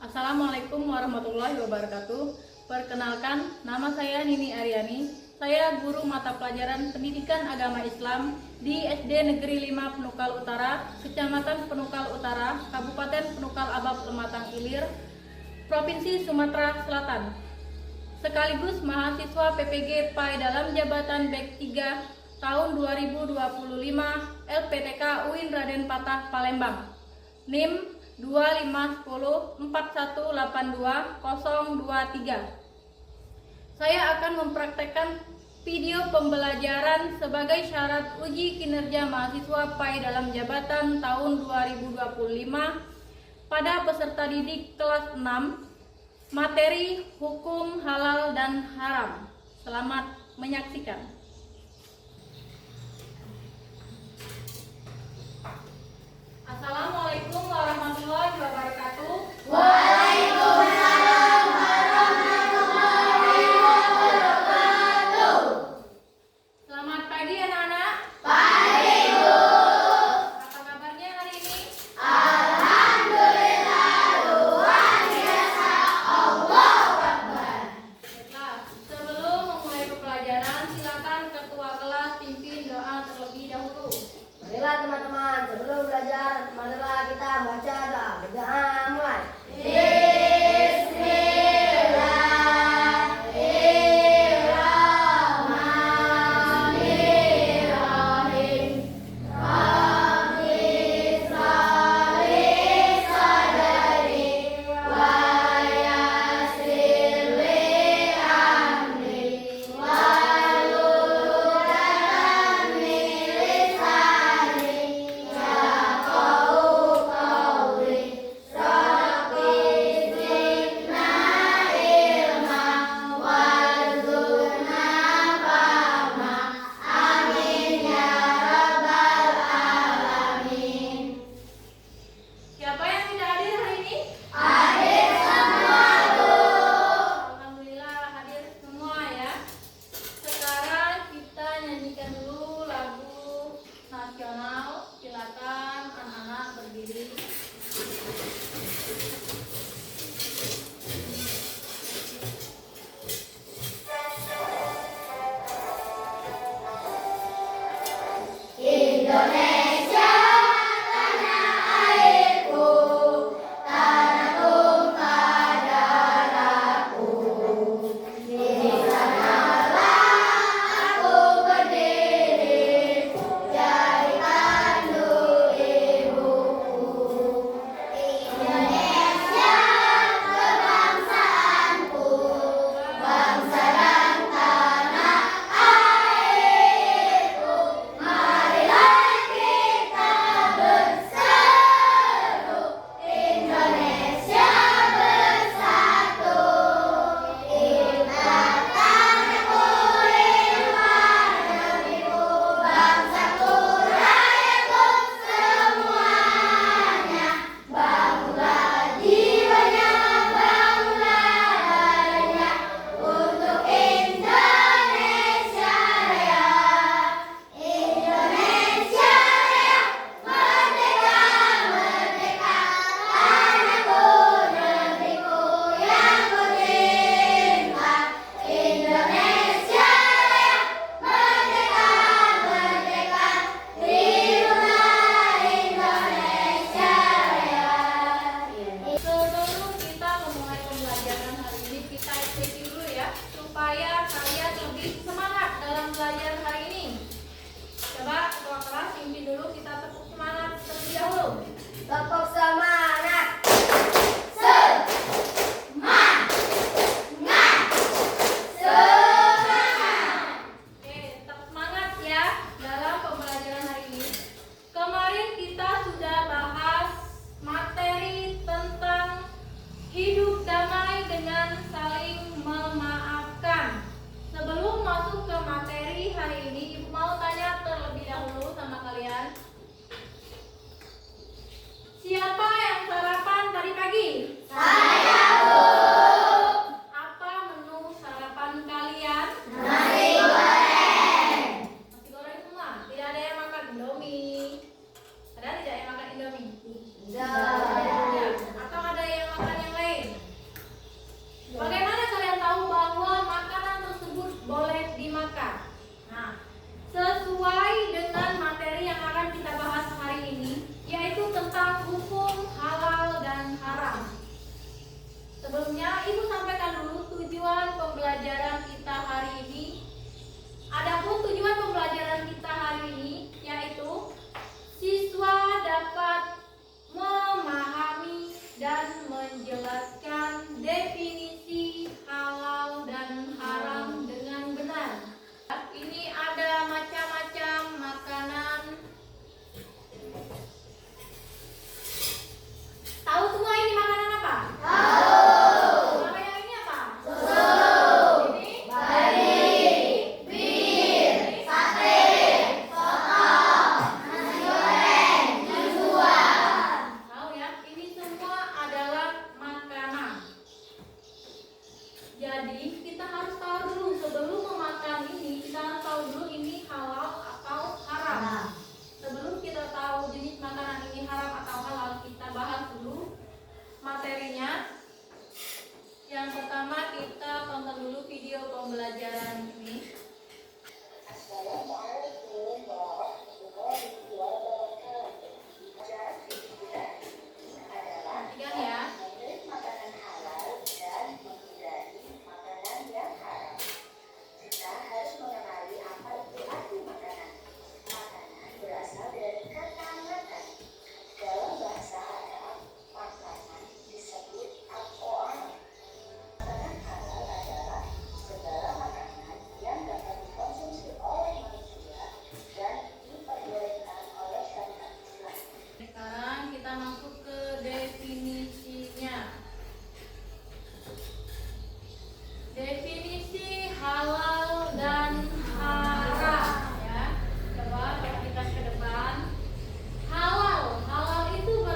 Assalamualaikum warahmatullahi wabarakatuh. Perkenalkan, nama saya Nini Aryani. Saya guru mata pelajaran Pendidikan Agama Islam di SD Negeri 5 Penukal Utara, Kecamatan Penukal Utara, Kabupaten Penukal Abab Lematang Ilir, Provinsi Sumatera Selatan. Sekaligus mahasiswa PPG PAI dalam jabatan BEK 3 tahun 2025 LPTK UIN Raden Patah Palembang. NIM 251041820023. Saya akan mempraktekkan video pembelajaran sebagai syarat uji kinerja mahasiswa PAI dalam jabatan tahun 2025 pada peserta didik kelas 6, materi hukum halal dan haram. Selamat menyaksikan. Assalamualaikum warahmatullahi wabarakatuh. Waalaikumsalam warahmatullahi wabarakatuh. Selamat pagi anak-anak. Pagi, Bu. Apa kabarnya hari ini? Alhamdulillah, luar biasa. Allahu Akbar. Baiklah, sebelum memulai pembelajaran, silakan ketua kelas pimpin doa terlebih dahulu. Marilah teman-teman, sebelum belajar, marilah kita baca doa. Berdoa mulai. Bismillahirrahmanirrahim. Rabbi shrah sadri wa yassir li amri wahlul 'uqdatam min lisani yafqahu qawli. Rabbi zidna ilma warzuqna fahma. Amin ya rabbal alamin. Siapa yang tidak hadir hari ini? Hadir semua, Bu. Alhamdulillah hadir semua ya. Sekarang kita nyanyikan dulu lagu nasional. Silakan anak-anak berdiri. Indonesia tanah airku, tanah tumpah darahku. Di sanalah aku berdiri, jadi tandu ibuku. Indonesia kebangsaanku, bangsa dan tanah airku. Marilah kita berseru, Indonesia bersatu. Ingat tanahku, limpah negeriku, bangsaku, rakyatku semuanya. Bangunlah jiwanya, bangunlah harinya untuk Indonesia Raya. Indonesia Raya, merdeka, merdeka, tanahku, negeriku yang ku cinta. Indonesia Raya, merdeka, merdeka, terimalah Indonesia Raya. Sebelum kita memulai pembelajaran hari ini, kita ikuti dulu ya, supaya kalian lebih semangat dalam belajar hari ini. Coba ketua kelas pimpin dulu, kita tepuk semangat terlebih dahulu. Tepuk semangat. Oke, tetap semangat ya dalam pembelajaran hari ini. Kemarin kita sudah bahas materi tentang hidup damai dengan saling memaafkan. Sebelum masuk ke materi hari ini, Ibu mau tanya terlebih dahulu sama kalian. Siapa yang sarapan tadi pagi? Saya, Bu. Apa menu sarapan kalian? Nasi goreng. Nasi goreng semua? Tidak ada yang makan Indomie? Ada tidak yang makan Indomie? Tidak. Atau ada yang makan yang lain? Sekarang kita masuk ke definisinya. Definisi halal dan haram ya. Coba perhatikan ke depan. Halal itu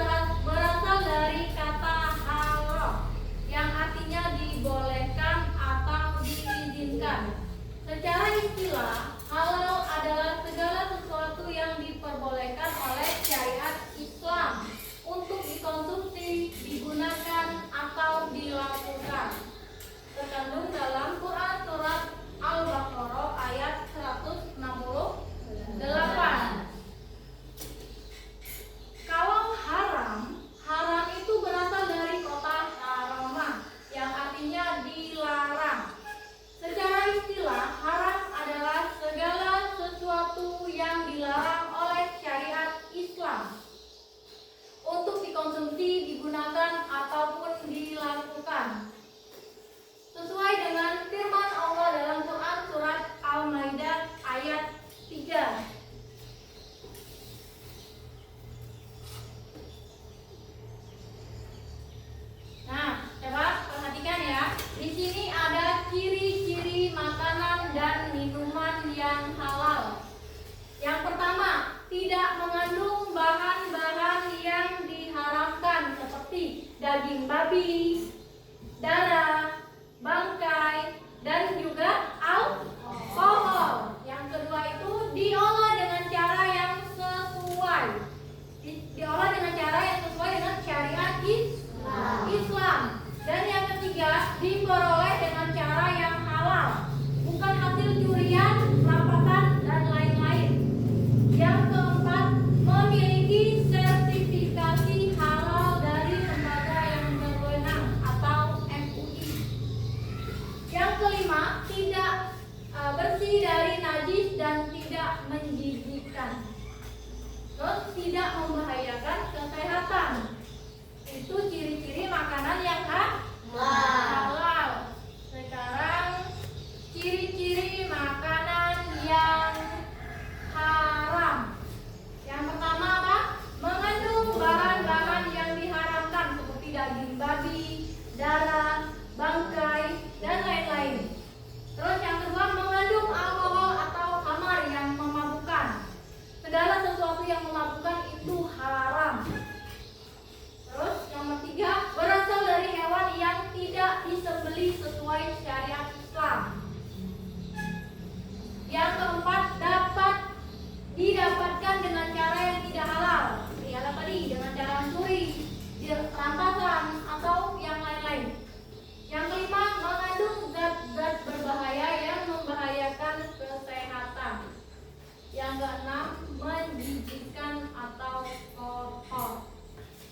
berasal dari kata haram yang artinya dibolehkan atau diizinkan. Secara istilah, halal adalah segala sesuatu yang diperbolehkan oleh syariat Islam untuk dikonsumsi, digunakan atau dilakukan. Terkandung dalam Quran surat Al-Baqarah ayat 168. Kalau haram itu berasal dari kata harama yang artinya dilarang. Secara istilah, haram adalah segala sesuatu yang dilarang oleh syariat Islam untuk dikonsumsi, digunakan ataupun dilakukan. Sesuai dengan firman Allah dalam Quran surat Al-Maidah ayat 3. Nah, coba perhatikan ya. Di sini ada ciri-ciri makanan dan minuman yang halal. Yang pertama, tidak mengandung bahan-bahan yang diharamkan seperti daging babi, darah, bangkai, dan juga alkohol. Yang kedua itu diolah dengan cara yang sesuai. Diolah dengan cara yang sesuai dengan syariat Islam. Dan yang ketiga, diperoleh dengan cara yang halal, bukan hasil curian, rampasan, dan lain-lain. Yang keempat, memiliki sertifikasi halal dari lembaga yang berwenang atau MUI. Yang kelima, tidak bersih dari najis dan tidak menjijikkan. Terus tidak membahayakan kesehatan. Itu ciri-ciri makanan yang halal. Sekarang ciri-ciri makanan yang haram. Yang pertama apa? Mengandung bahan-bahan yang diharamkan seperti daging babi, darah, bangkai, dan lain-lain. Terus yang kedua, mengandung alkohol atau khamar yang memabukkan. Segala sesuatu yang memabukkan itu haram. Terus yang ketiga, berasal dari hewan yang tidak disembelih sesuai syariat Islam. Yang keempat, dapat didapatkan dengan cara yang tidak halal. Ialah tadi dengan cara mencuri, rampasan, atau yang lain-lain. Yang kelima, mengandung zat-zat berbahaya yang membahayakan kesehatan. Yang keenam, menjijikkan atau kotor.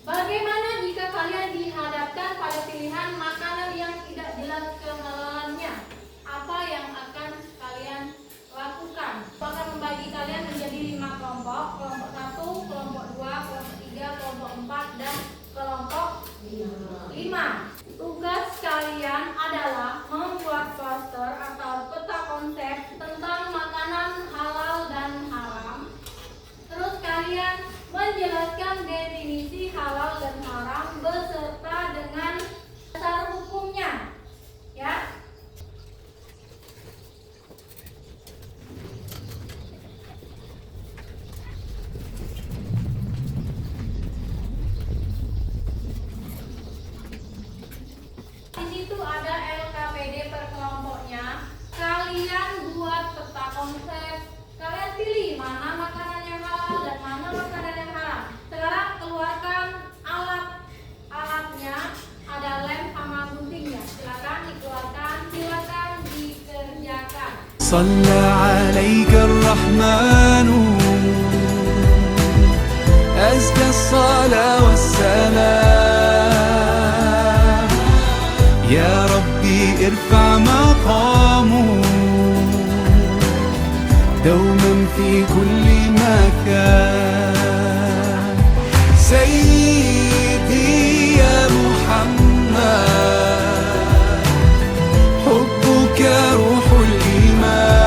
Bagaimana jika kalian dihadapkan pada pilihan makanan yang tidak jelas kehalalannya? Apa yang akan kalian lakukan? Aku akan membagi kalian menjadi 5 kelompok. Kelompok 1, kelompok 2, kelompok 3, kelompok 4, dan kelompok 5. Tugas kalian adalah membuat poster atau peta konsep tentang makanan halal dan haram. Terus kalian menjelaskan definisi halal dan haram beserta dengan dasar hukumnya, ya. Di situ ada LKPD per kelompoknya. Kalian buat peta konsep. Kalian pilih mana makanan yang halal dan mana makanan yang haram. Sekarang keluarkan alatnya. Ada lem sama guntingnya. Silakan dikeluarkan, silakan dikerjakan. صلى عليك الرحمن أزكى الصلاة والسلام يا ربي ارفع مقامه دوما في كل مكان سيدي يا محمد حبك روح الإيمان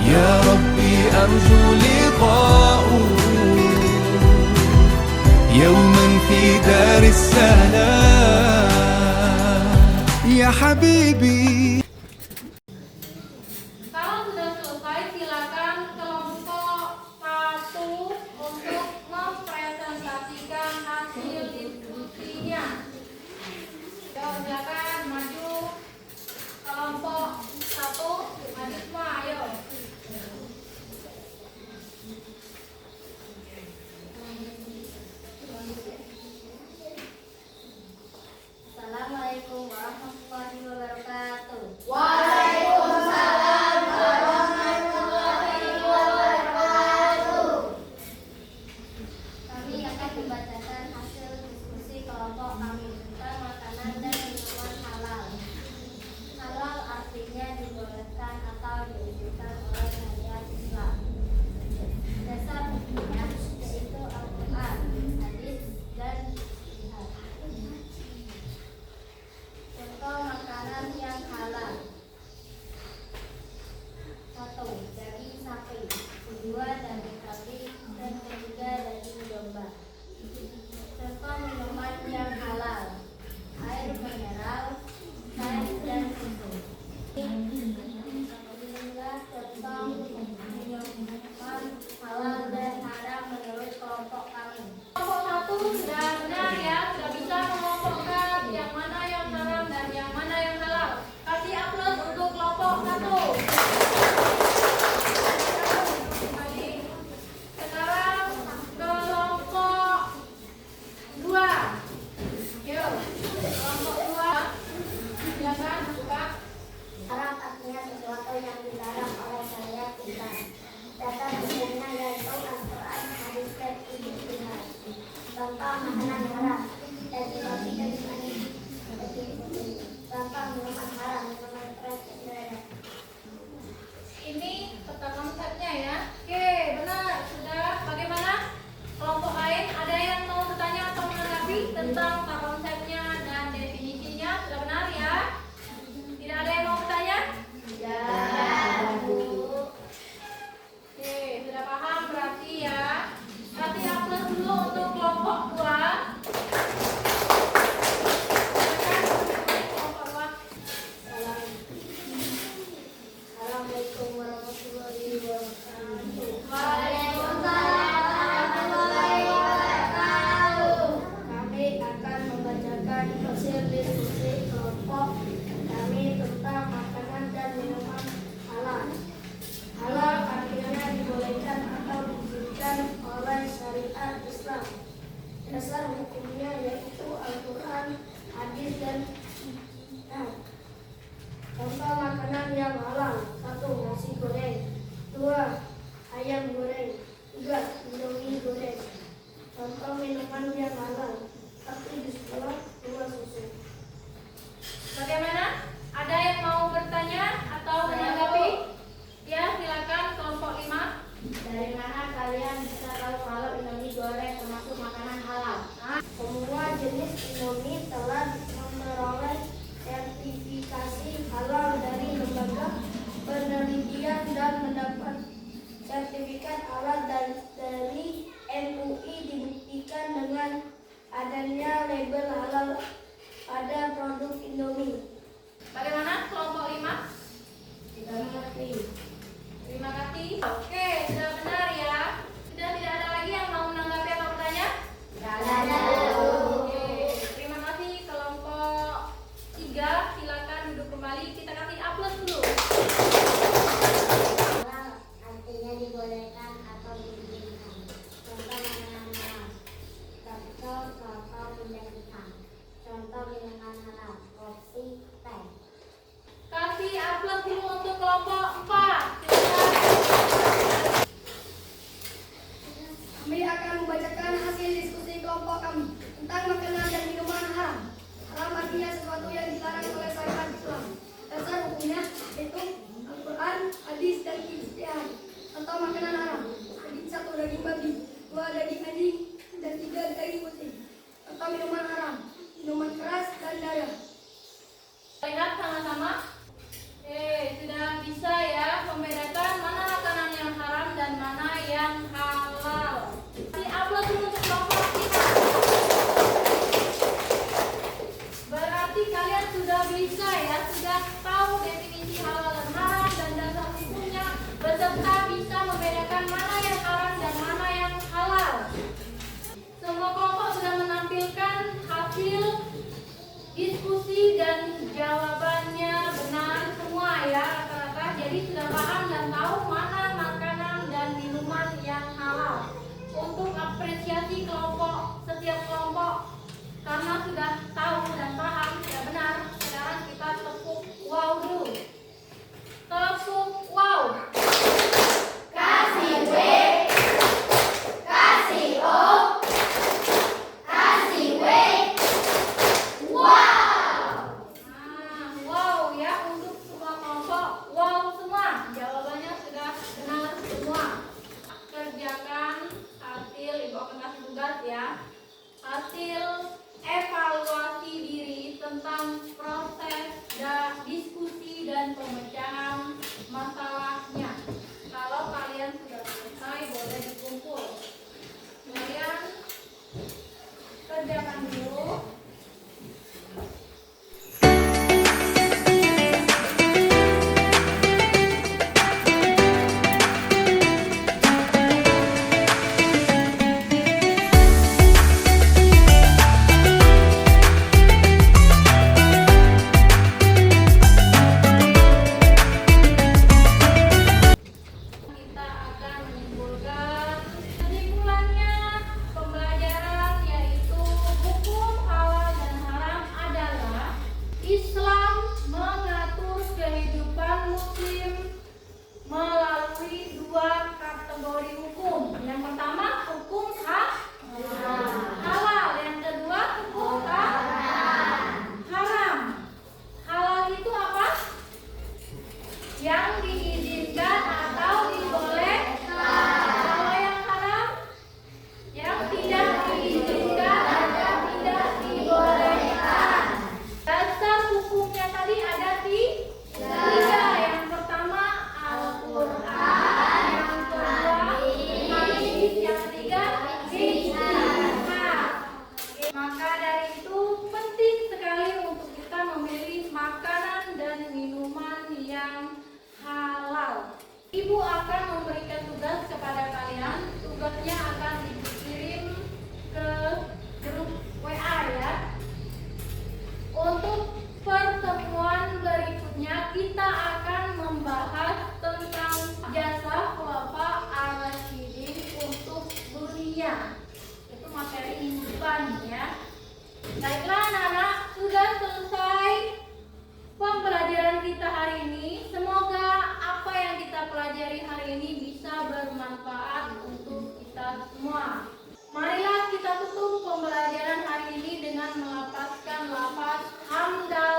يا ربي أرجو لقاؤه السلام يا حبيبي. Kalau sudah selesai, silakan kelompok 1 untuk mempresentasikan hasil diskusinya. Silakan maju kelompok 1, maju semua, ayo. Assalamualaikum warahmatullahi wabarakatuh. Waalaikumsalam warahmatullahi wabarakatuh. Kami akan membacakan hasil diskusi kelompok kami tentang makanan dan minuman halal. Halal artinya dibolehkan atau diizinkan oleh syariat Islam. Dasar hukumnya yaitu Al-Quran, hadis, dan jihad. Contoh makanan yang halal: 1. Daging sapi, 2. Daging kambing, dan 3. Daging domba. Contoh minuman yang halal: air mineral, teh, dan susu. Inilah contoh minuman halal dan haram menurut kelompok kami. Kelompok 1 sudah benar ya, sudah bisa mengelompokkan yang mana yang haram dan yang mana yang halal. Kasih aplaus untuk kelompok 1. Sekarang kelompok 2. Yuk, kelompok 2. Silakan buka. Haram artinya sesuatu yang dilarang oleh syariat Islam. Dasar hukumnya yaitu Al-Quran, hadis, dan ijtihad. Contoh makanan haram: daging babi, daging anjing, daging kucing. Contoh minuman haram: minuman keras dan garam. Ini peta konsepnya ya. Oke, benar. Sudah. Bagaimana? Kelompok lain ada yang mau bertanya atau menanggapi tentang peta konsepnya dan definisinya? Sudah benar ya? Tidak ada yang mau bertanya? Ya, Oke, sudah paham berarti ya. Kasih aplaus dulu untuk kelompok 2. Silakan, kelompok 2. Assalamualaikum warahmatullahi wabarakatuh. Waalaikumsalam warahmatullahi wabarakatuh. Kami akan membacakan hasil diskusi kelompok kami tentang makanan dan minuman halal. Halal artinya dibolehkan atau diizinkan oleh syariat Islam. Dasar hukumnya yaitu Al-Quran, hadis, dan jihad. Contoh makanan yang halal: 1. Nasi goreng, 2. Ayam goreng, 3. Indomie goreng. Contoh minuman yang halal: 1. Jus buah, 2. Susu. Bagaimana? Ada yang mau bertanya atau menanggapi? Ya, silakan kelompok 5. Dari mana kalian bisa tahu kalau Indomie goreng termasuk makanan halal? Semua jenis Indomie telah memperoleh sertifikasi halal dari lembaga penelitian dan mendapat sertifikat halal dari MUI. Dibuktikan dengan adanya label halal pada produk Indomie. Bagaimana kelompok 5? Tidak mengerti. Terima kasih. Oke, sudah benar ya. Sudah tidak ada lagi yang mau menanggapi atau bertanya? Oke, terima kasih kelompok 3. Silakan duduk kembali. Kita kasih aplaus dulu. Halal artinya dibolehkan atau diizinkan. Contoh makanan halal: bakso, soto, minyak ikan. Contoh minuman halal: kopi, teh. Kasih aplaus dulu untuk kelompok 4. Silakan. Kami akan membacakan hasil diskusi kelompok kami tentang makanan dan minuman haram. Haram artinya sesuatu yang dilarang oleh syariat Islam. Dasar hukumnya yaitu Al-Quran, hadis, dan ijtihad. Contoh makanan haram: daging 1. Daging babi, 2. Daging anjing, dan 3. Daging kucing. Contoh minuman haram: minuman keras dan darah. Lihat sama-sama. Sudah bisa ya membedakan mana makanan yang haram dan mana yang halal. Kasih aplaus dulu untuk kelompok 5. ketiga istirahat. Maka dari itu penting sekali untuk kita memilih makanan dan minuman yang halal. Ibu akan memberikan tugas kepada kalian. Tugasnya akan dikirim ke grup WA ya. Untuk pertemuan berikutnya kita akan membahas tentang jasa khulafa ar-rasyidin untuk dunia. Itu materi minggu depan ya. Baiklah anak-anak, sudah selesai pembelajaran kita hari ini. Semoga apa yang kita pelajari hari ini bisa bermanfaat untuk kita semua. Marilah kita tutup pembelajaran hari ini dengan melafazkan lafaz hamdalah